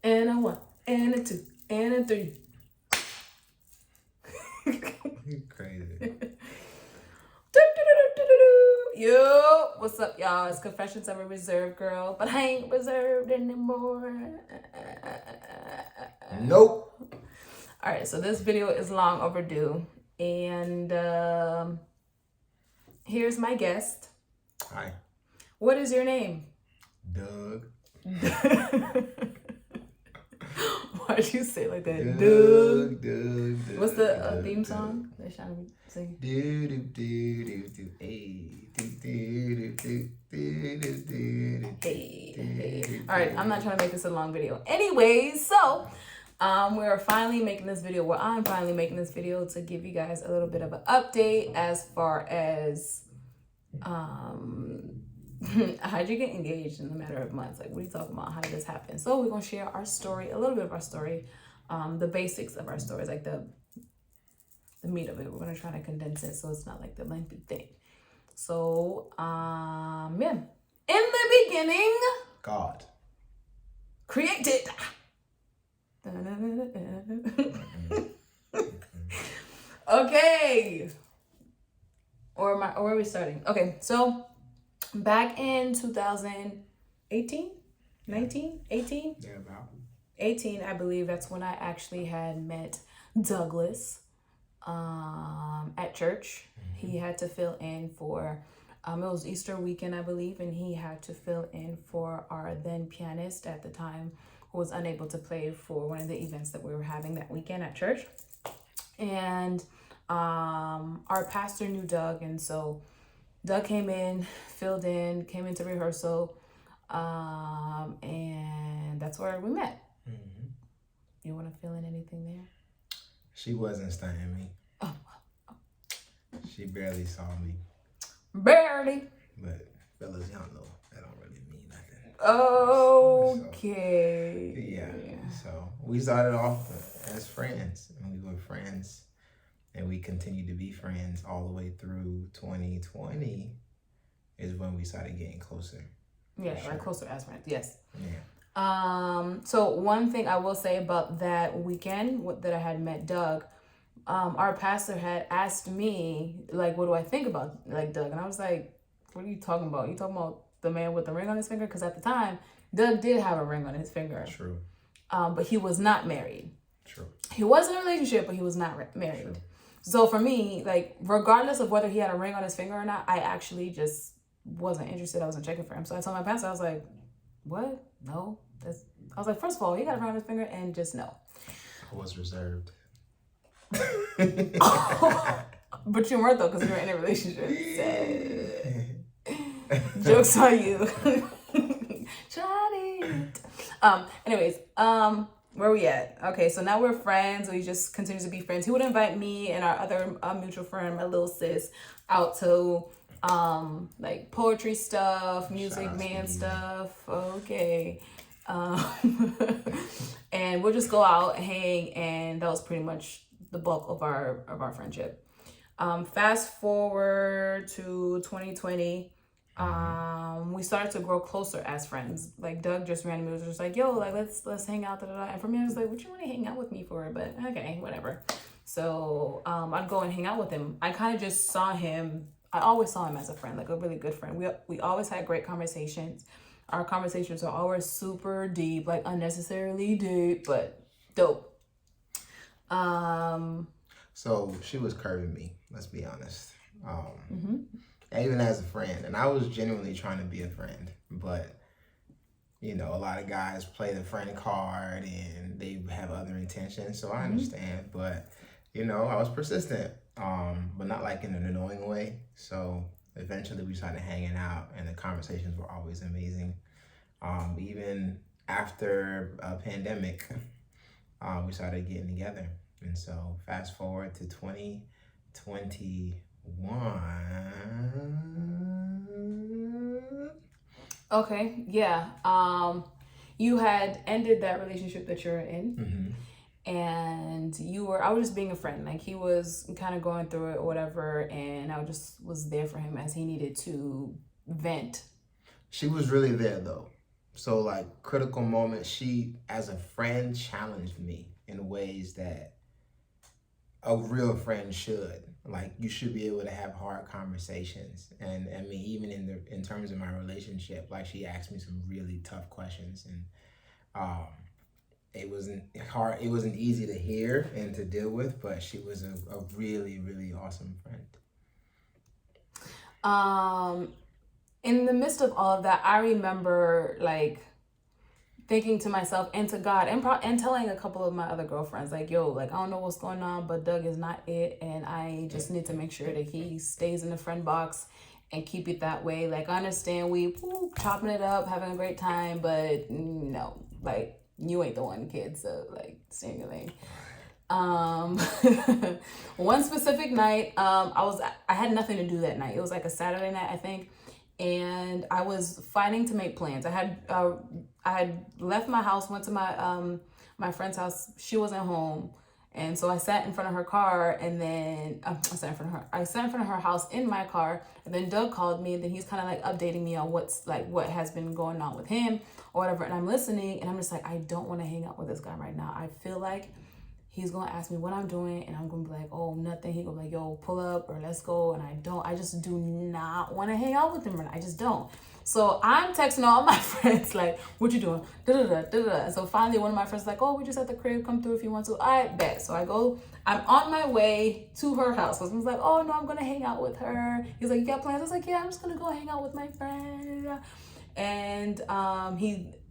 and a 1, and a 2, and a 3. Crazy. Yo, what's up, y'all? It's Confessions of a Reserved Girl, but I ain't reserved anymore. Nope. All right, so this video is long overdue, and here's my guest. Hi. What is your name? Doug. Why'd you say it like that? Doug. What's the theme song? They're trying to sing. Hey. All right, I'm not trying to make this a long video. Anyways, so we're finally making this video. Well, I'm finally making this video to give you guys a little bit of an update as far as how'd you get engaged in a matter of months? Like, what are you talking about? How did this happen? So we're gonna share our story, a little bit of our story, the basics of our stories, like the meat of it. We're gonna try to condense it so it's not like the lengthy thing. So yeah. In the beginning, God created. Okay. Or where are we starting? Okay, so back in 2018, 19, 18? Yeah, about 18, I believe that's when I actually had met Douglas at church. Mm-hmm. He had to fill in for, it was Easter weekend, I believe, and he had to fill in for our then pianist at the time who was unable to play for one of the events that we were having that weekend at church. And our pastor knew Doug, and so Doug came in, filled in, came into rehearsal, and that's where we met. Mm-hmm. You want to fill in anything there? She wasn't stunning me. Oh. She barely saw me. Barely. But fellas, y'all know that don't really mean nothing. Okay. So, yeah. So we started off as friends, and we were friends. And we continued to be friends all the way through 2020 is when we started getting closer. Yeah, sure. Like closer as friends, yes. Yeah. So one thing I will say about that weekend that I had met Doug, our pastor had asked me, like, what do I think about, like, Doug? And I was like, what are you talking about? You talking about the man with the ring on his finger? Because at the time, Doug did have a ring on his finger. True. But he was not married. True. He was in a relationship, but he was not married. True. So for me, like, regardless of whether he had a ring on his finger or not, I actually just wasn't interested. I wasn't checking for him. So I told my pastor, I was like, what? No. I was like, first of all, he got a ring on his finger, and just no. I was reserved. But you weren't, though, because you were in a relationship. Joke's on you. Tried it. Anyways, where we at? Okay, so now we're friends. We just continue to be friends. He would invite me and our other mutual friend, my little sis, out to like poetry stuff, music, band stuff. Okay. And we'll just go out, hang, and that was pretty much the bulk of our friendship. Fast forward to 2020. We started to grow closer as friends. Like, Doug just randomly was just like, yo, like, let's hang out, and for me, I was like, what you want to hang out with me for? But okay, whatever. So I'd go and hang out with him. I kind of just saw him, I always saw him as a friend, like a really good friend. We always had great conversations. Our conversations are always super deep, like unnecessarily deep, but dope. So she was curving me, let's be honest. Even as a friend, and I was genuinely trying to be a friend, but you know, a lot of guys play the friend card and they have other intentions, so I understand. But you know, I was persistent, but not like in an annoying way. So eventually we started hanging out, and the conversations were always amazing. Even after a pandemic, we started getting together, and so fast forward to 2021. Okay, yeah. You had ended that relationship that you're in, and I was just being a friend. Like, he was kind of going through it or whatever, and I just was there for him as he needed to vent. She was really there though. So like critical moments, she as a friend challenged me in ways that a real friend should. Like you should be able to have hard conversations, and I mean even in terms of my relationship, like she asked me some really tough questions, and um, it wasn't hard. It wasn't easy to hear and to deal with, but she was a really really awesome friend. In the midst of all of that, I remember like thinking to myself and to God and telling a couple of my other girlfriends like, yo, like I don't know what's going on, but Doug is not it, and I just need to make sure that he stays in the friend box and keep it that way. Like I understand we chopping it up, having a great time, but no, like you ain't the one, kid. So like stay in your lane. One specific night, I had nothing to do that night. It was like a Saturday night, I think, and I was fighting to make plans. I had left my house, went to my friend's house. She wasn't home, and so I sat in front of her car, and then I sat in front of her house in my car, and then Doug called me, and then he's kind of like updating me on what has been going on with him or whatever, and I'm listening, and I'm just like, I don't want to hang out with this guy right now. I feel like he's gonna ask me what I'm doing, and I'm gonna be like, oh, nothing. He gonna be like, yo, pull up or let's go. And I just do not want to hang out with him right now. I just don't. So I'm texting all my friends like, what you doing? And so finally one of my friends is like, oh, we just at the crib, come through if you want to. I bet. So I go, I'm on my way to her house. So I was like, oh no, I'm gonna hang out with her. He's like, you got plans? I was like, yeah, I'm just gonna go hang out with my friend. And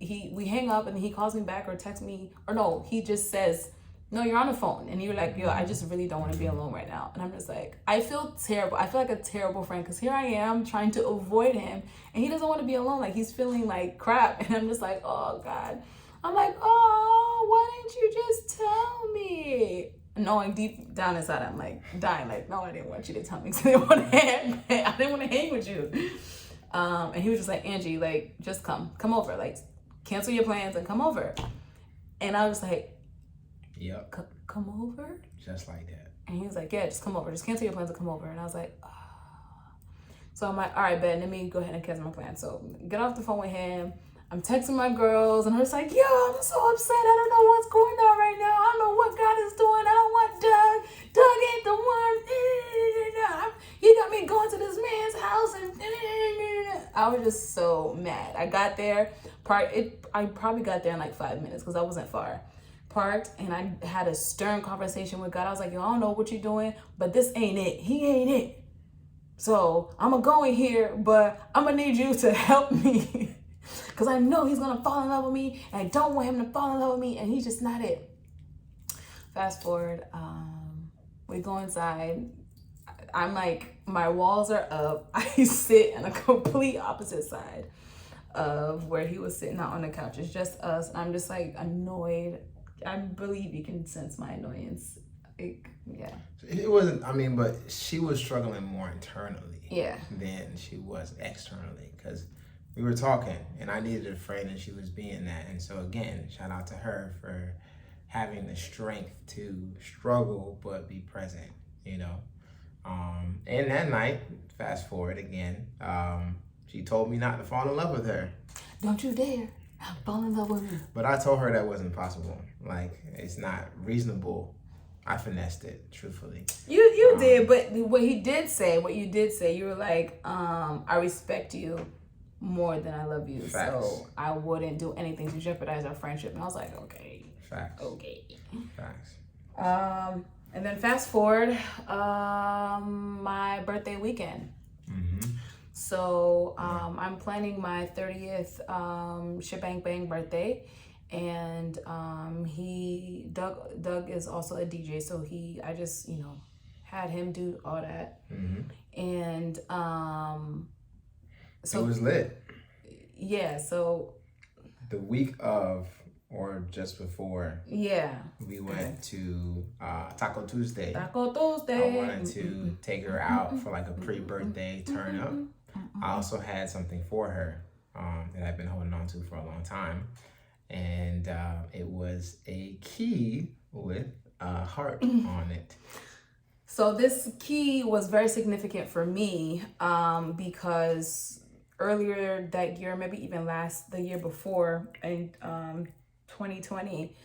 we hang up, and he calls me back or texts me, or no, he just says, no, you're on the phone. And you're like, yo, I just really don't want to be alone right now. And I'm just like, I feel terrible. I feel like a terrible friend, because here I am trying to avoid him, and he doesn't want to be alone. Like he's feeling like crap. And I'm just like, oh God. I'm like, oh, why didn't you just tell me? Knowing deep down inside, I'm like dying. Like, no, I didn't want you to tell me, because I didn't want to hang with you. And he was just like, Angie, like, just come over. Like, cancel your plans and come over. And I was like, yep. Come over? Just like that. And he was like, yeah, just come over. Just cancel your plans and come over. And I was like, oh. So I'm like, all right, Ben, let me go ahead and cancel my plans. So get off the phone with him. I'm texting my girls, and I'm just like, yo, I'm so upset. I don't know what's going on right now. I don't know what God is doing. I don't want Doug. Doug ain't the one. He got me going to this man's house, and I was just so mad. I got there. I probably got there in like 5 minutes, because I wasn't far. Parked, and I had a stern conversation with God. I was like, yo, I don't know what you're doing, but this ain't it. He ain't it. So I'm gonna go in here, but I'm gonna need you to help me, because I know he's gonna fall in love with me, and I don't want him to fall in love with me, and he's just not it. Fast forward, we go inside. I'm like, my walls are up. I sit on a complete opposite side of where he was sitting out on the couch. It's just us, and I'm just like annoyed. I believe you can sense my annoyance. Yeah. It wasn't, I mean, but she was struggling more internally than she was externally, because we were talking, and I needed a friend, and she was being that. And so again, shout out to her for having the strength to struggle but be present, you know. And that night, fast forward again, she told me not to fall in love with her. Don't you dare fall in love with me. But I told her that wasn't possible. Like, it's not reasonable. I finessed it, truthfully. You did, but what you did say, you were like, I respect you more than I love you. Facts. So I wouldn't do anything to jeopardize our friendship. And I was like, okay. Facts. Okay. Facts. And then fast forward, my birthday weekend. Mm-hmm. So I'm planning my 30th shebang bang birthday, and Doug is also a DJ, so I just had him do all that, and so it was lit. Yeah, so the week of, or just before, we went to Taco Tuesday. I wanted to take her out for like a pre-birthday turn up. I also had something for her that I've been holding on to for a long time, and it was a key with a heart on it. So this key was very significant for me because earlier that year, maybe even the year before in 2020,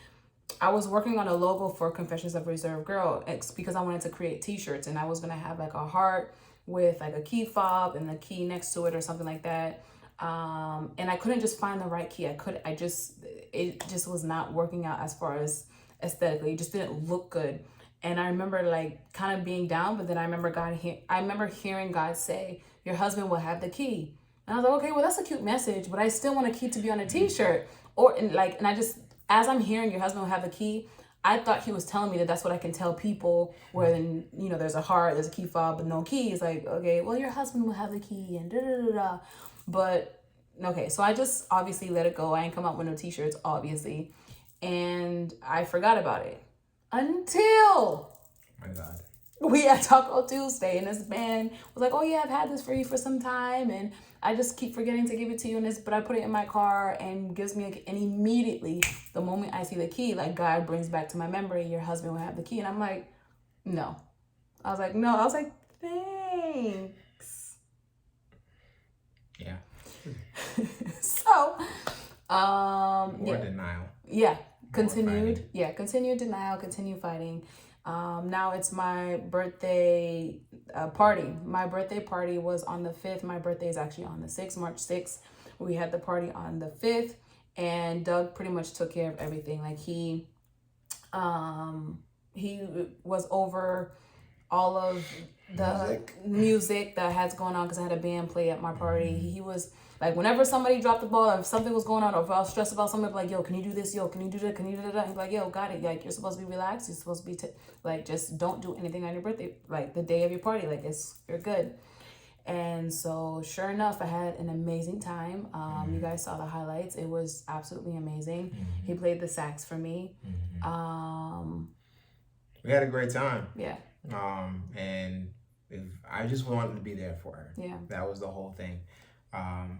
I was working on a logo for Confessions of a Reserved Girl. It's because I wanted to create t-shirts, and I was gonna have like a heart with like a key fob and the key next to it or something like that. And I couldn't just find the right key. It just was not working out as far as aesthetically. It just didn't look good. And I remember like kind of being down, but then I remember hearing God say, "Your husband will have the key." And I was like, okay, well that's a cute message, but I still want a key to be on a t-shirt. And I just, as I'm hearing your husband will have the key, I thought he was telling me that that's what I can tell people where then, there's a heart, there's a key fob, but no key. It's like, okay, well, your husband will have the key and da da da da. But, okay, so I just obviously let it go. I ain't come out with no t-shirts, obviously. And I forgot about it until My God. we had Taco Tuesday, and this man was like, oh yeah, I've had this for you for some time, and I just keep forgetting to give it to you, but I put it in my car, and gives me and immediately the moment I see the key, like God brings back to my memory, your husband will have the key. And I'm like, no. I was like, thanks. Yeah. So More denial. Yeah. Continued denial, continued fighting. Now it's my birthday party. My birthday party was on the 5th. My birthday is actually on the 6th, March 6th. We had the party on the 5th, and Doug pretty much took care of everything. Like he was over all of the music that has going on because I had a band play at my party. He was like, whenever somebody dropped the ball, if something was going on, or if I was stressed about something, I'd be like, yo, can you do this? Yo, can you do that? Can you do that? He'd be like, yo, got it. Like, you're supposed to be relaxed. You're supposed to be, just don't do anything on your birthday, like the day of your party. Like, you're good. And so, sure enough, I had an amazing time. You guys saw the highlights. It was absolutely amazing. He played the sax for me. We had a great time. Yeah. And I just wanted to be there for her. Yeah. That was the whole thing.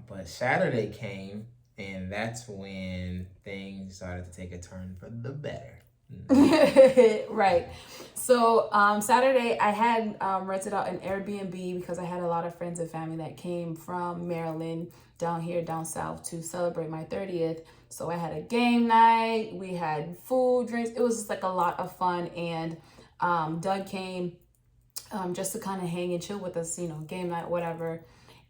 But Saturday came, and that's when things started to take a turn for the better. Right. So Saturday I had rented out an Airbnb because I had a lot of friends and family that came from Maryland down south to celebrate my 30th. So I had a game night, we had food, drinks. It was just like a lot of fun. And Doug came just to kind of hang and chill with us, game night, whatever.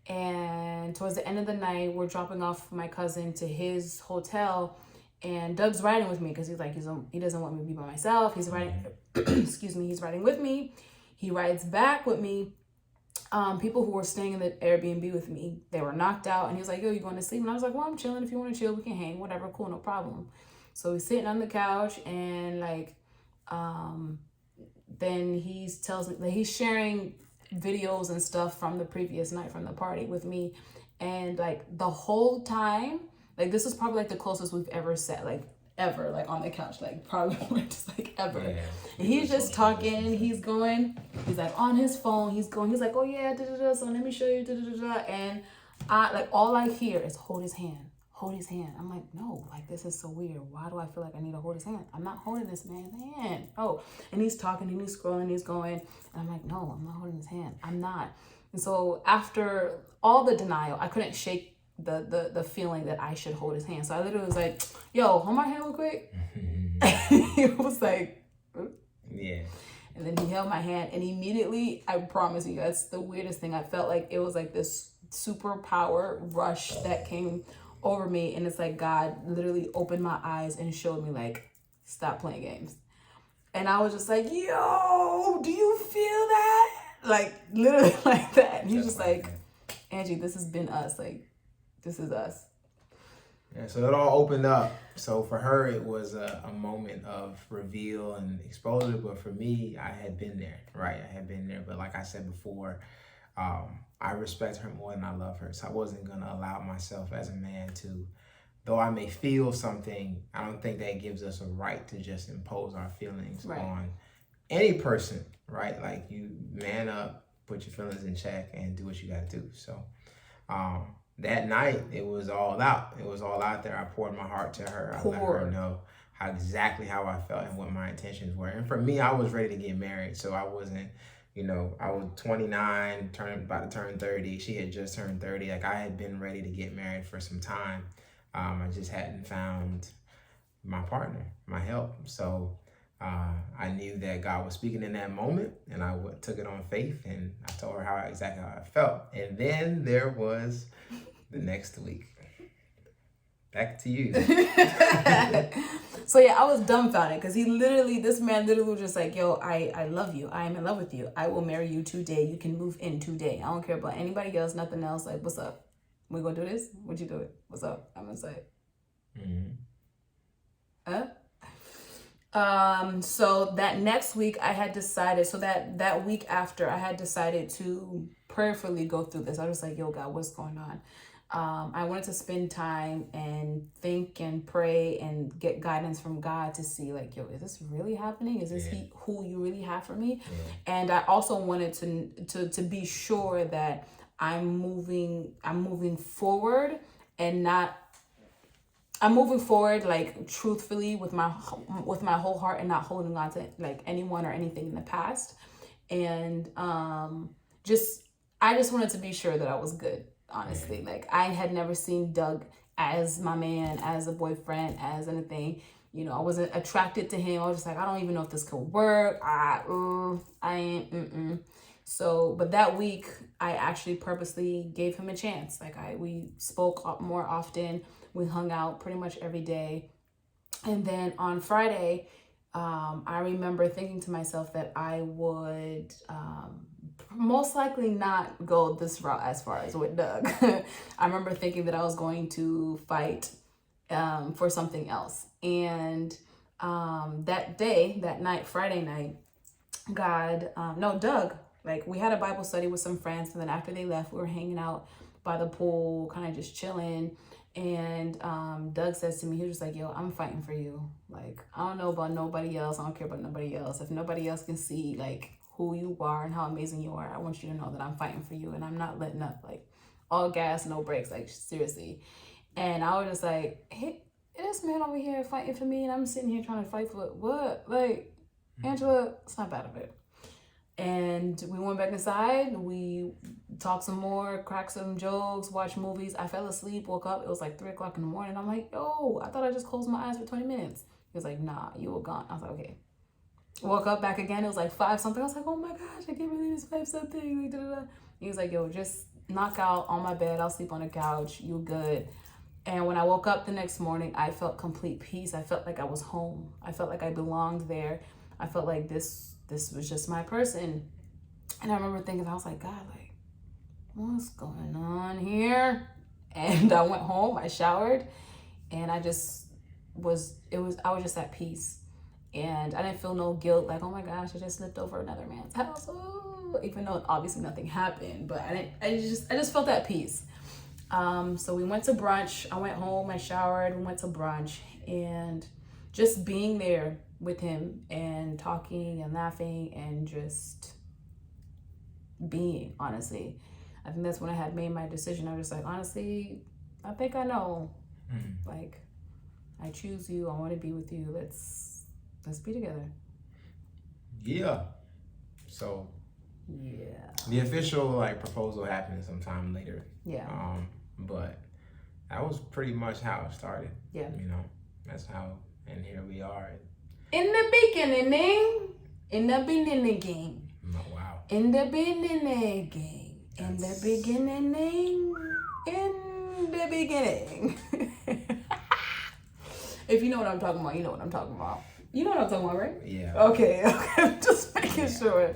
And towards the end of the night, we're dropping off my cousin to his hotel, and Doug's riding with me because he's like, he doesn't want me to be by myself. He's riding, he's riding with me. He rides back with me. People who were staying in the Airbnb with me, they were knocked out, and he was like, yo, you going to sleep? And I was like, well, I'm chilling. If you want to chill, we can hang, whatever, cool, no problem. So he's sitting on the couch, and then he tells me that he's sharing videos and stuff from the previous night from the party with me. And the whole time, this is probably the closest we've ever sat, ever, on the couch, probably just ever. Yeah. And he's just talking, he's on his phone, he's like, oh yeah, da-da-da, so let me show you, da-da-da-da. And I all I hear is hold his hand. I'm like, no, this is so weird. Why do I feel like I need to hold his hand? I'm not holding this man's hand. Oh, and he's talking and he's scrolling, he's going. And I'm like, no, I'm not holding his hand. I'm not. And so after all the denial, I couldn't shake the feeling that I should hold his hand. So I literally was like, yo, hold my hand real quick. He was like, yeah. And then he held my hand, and immediately, I promise you, that's the weirdest thing. I felt like it was this superpower rush that came over me, and it's God literally opened my eyes and showed me stop playing games. And I was just like, yo, do you feel that? Literally like that. And he's just like, Angie, this has been us. This is us. Yeah, so it all opened up. So for her, it was a moment of reveal and exposure. But for me, I had been there, right? I had been there. But like I said before, I respect her more than I love her. So I wasn't going to allow myself as a man to, though I may feel something, I don't think that gives us a right to just impose our feelings on any person, right? You man up, put your feelings in check, and do what you got to do. So that night, it was all out. It was all out there. I poured my heart to her. I let her know exactly how I felt and what my intentions were. And for me, I was ready to get married, so I wasn't You know, I was 29, about to turn 30. She had just turned 30. Like, I had been ready to get married for some time. I just hadn't found my partner, my help. So I knew that God was speaking in that moment, and I took it on faith, and I told her exactly how I felt. And then there was the next week. Back to you. So yeah, I was dumbfounded because this man literally was just like, yo, I love you. I am in love with you. I will marry you today. You can move in today. I don't care about anybody else, nothing else. Like, what's up? We gonna do this? Would you do it? What's up? I'm gonna say. So that next week I had decided, so that week after I had decided to prayerfully go through this. I was like, yo, God, what's going on? I wanted to spend time and think and pray and get guidance from God to see, like, yo, is this really happening? Is this who you really have for me? And I also wanted to be sure that I'm moving forward and not. I'm moving forward, like, truthfully with my whole heart and not holding on to like anyone or anything in the past. And I just wanted to be sure that I was good. Honestly, like, I had never seen Doug as my man, as a boyfriend, as anything. You know, I wasn't attracted to him. I was just like, I don't even know if this could work. I ain't. So, but that week, I actually purposely gave him a chance. Like, we spoke more often. We hung out pretty much every day. And then on Friday, I remember thinking to myself that I would most likely not go this route as far as with Doug. I remember thinking that I was going to fight for something else. And that night, Friday night, Doug, like, we had a Bible study with some friends. And then after they left, we were hanging out by the pool, kind of just chilling. And Doug says to me, he was just like, yo, I'm fighting for you. Like, I don't know about nobody else. I don't care about nobody else. If nobody else can see, like, who you are and how amazing you are, I want you to know that I'm fighting for you. And I'm not letting up, like, all gas, no brakes, like, seriously. And I was just like, hey, this man over here fighting for me, and I'm sitting here trying to fight for what? Like, Angela, it's not bad of it. And we went back inside. We talked some more, cracked some jokes, watched movies. I fell asleep, woke up. It was like 3:00 in the morning. I'm like, yo, I thought I just closed my eyes for 20 minutes. He was like, nah, you were gone. I was like, okay. Woke up back again. It was like 5 something. I was like, oh my gosh, I can't believe it's 5 something. Like, da-da-da. He was like, yo, just knock out on my bed. I'll sleep on the couch. You good. And when I woke up the next morning, I felt complete peace. I felt like I was home. I felt like I belonged there. I felt like this was just my person. And I remember thinking, I was like, God, like, what's going on here? And I went home, I showered, and I was just at peace. And I didn't feel no guilt, like, oh my gosh, I just slipped over another man's house. Oh, even though obviously nothing happened, but I just felt at peace. So we went to brunch. I went home, I showered, we went to brunch, and just being there with him and talking and laughing and just being, honestly. I think that's when I had made my decision. I was like, honestly, I think I know. Like, I choose you. I want to be with you. Let's be together. Yeah. So yeah, the official, like, proposal happened sometime later. Yeah. But that was pretty much how it started. Yeah. You know, that's how, and here we are. In the beginning. Oh, wow. In the beginning. In the beginning. If you know what I'm talking about, you know what I'm talking about. You know what I'm talking about, right? Yeah. Okay. Just making sure.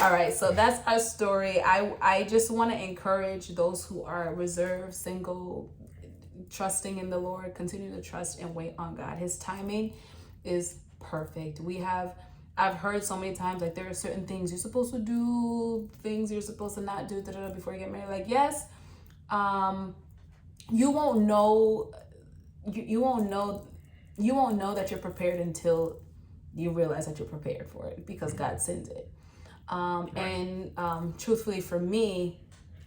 All right, so that's our story. I just want to encourage those who are reserved, single, trusting in the Lord, continue to trust and wait on God. His timing is perfect. I've heard so many times, like, there are certain things you're supposed to do, things you're supposed to not do before you get married. Like, yes, you won't know that you're prepared until you realize that you're prepared for it, because God sends it. And truthfully, for me,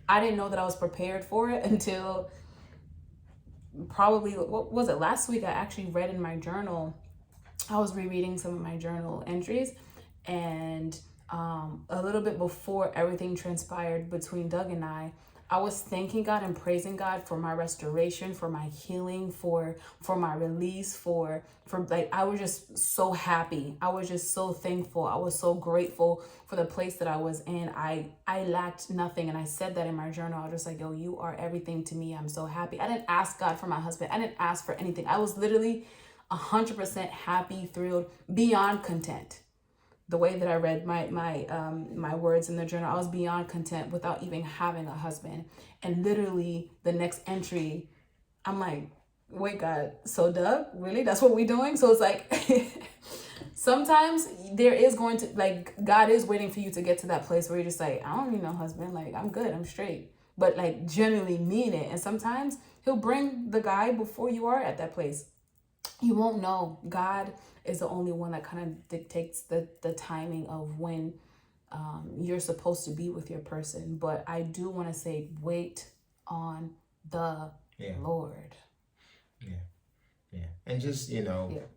I didn't know that I was prepared for it until probably, what was it, last week? I actually read in my journal, I was rereading some of my journal entries, and a little bit before everything transpired between Doug and I was thanking God and praising God for my restoration, for my healing, for my release, for like, I was just so happy. I was just so thankful. I was so grateful for the place that I was in. I lacked nothing. And I said that in my journal. I was just like, yo, you are everything to me. I'm so happy. I didn't ask God for my husband. I didn't ask for anything. I was literally 100% happy, thrilled, beyond content. The way that I read my words in the journal, I was beyond content without even having a husband. And literally the next entry, I'm like, wait, God, so Doug, really? That's what we're doing? So it's like, sometimes there is going to, like, God is waiting for you to get to that place where you're just like, I don't need no husband. Like, I'm good, I'm straight. But like, genuinely mean it. And sometimes he'll bring the guy before you are at that place. You won't know. God is the only one that kind of dictates the timing of when you're supposed to be with your person. But I do want to say, wait on the Lord. Yeah. And just,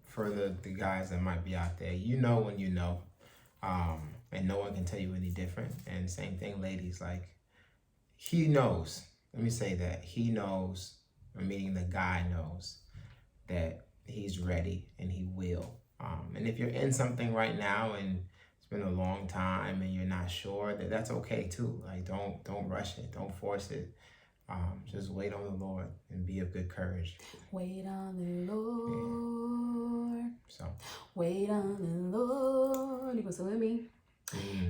for the guys that might be out there, when you know, and no one can tell you any different. And same thing, ladies, like, he knows. Let me say that. He knows, meaning the guy knows that he's ready and he will. And if you're in something right now and it's been a long time and you're not sure, that's okay too. Like, don't rush it. Don't force it. Just wait on the Lord and be of good courage. Wait on the Lord. Yeah. So. Wait on the Lord. You gonna sing with me?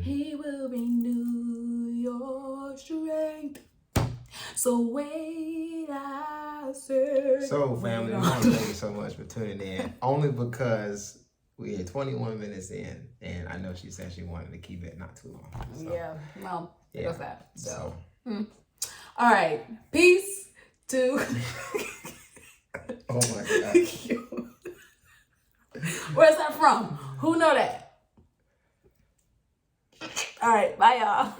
He will renew your strength. So wait, I say. So, family, I want to thank you so much for tuning in. Only because we are 21 minutes in, and I know she said she wanted to keep it not too long. So, yeah, well, it was that. So. All right, peace to. Oh my God. Where's that from? Who know that? All right, bye y'all.